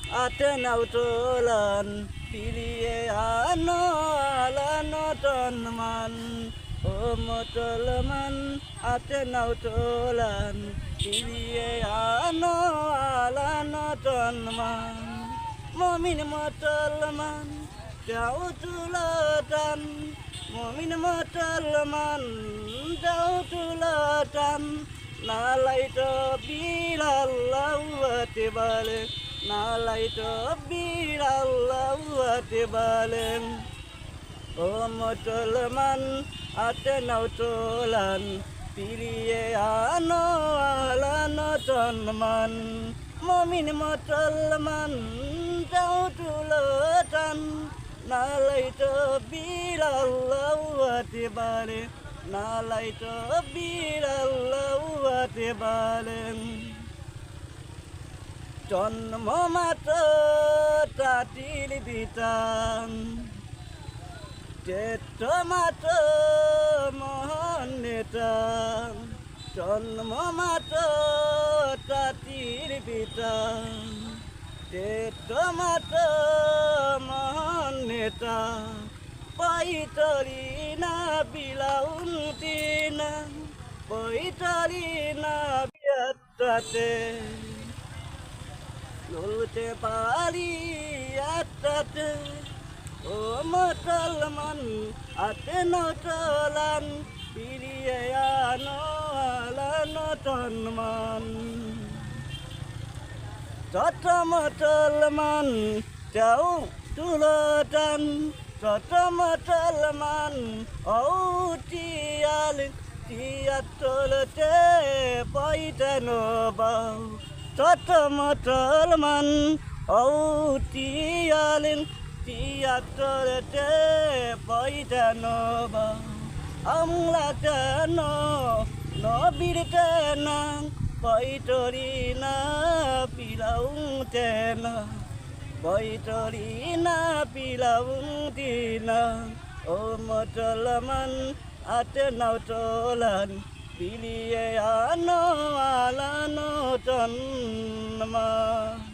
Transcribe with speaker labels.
Speaker 1: ate nautolan piliye ano alano tonman o motolman ate nautolan piliye ano alano tonman momin motolman dautulatan momin motolman dautulatan nalai to bilalawati bale nalai to bilalawati bale o motolman ate nautolan piliye ano alano tonman momin motolman dautulatan nalai to bilalawati bale nalai to bilalawati bale জন্ম মাত্র তাতিল বিতান চেত মাত্র মোহন নেতান জন্ম মাত্র তাতিল বিতান চেত মাত্র মোহন নেতা পৈতরি না বিলাউন্তি না পৈতরি না বিয়াতে লুলতে পারি আত্মাতে ও মুসলমান আতে নচলান ফিরিয়ে আনো আলানো তন্মান যত মুসলমান যাও তুলতান যত মুসলমান ও টিয়াল তিয়াতলতে পয়তানো বাউ যত মুসলমান ও তিয়ালেন তিয়াতলতে পয়তানো বাউ আমলা কেন নবীর কেন পৈতরি না পিলাউতে না পৈতরি না পিলাউতি না ও মুসলমান ate nautolan piliye ano alano tanma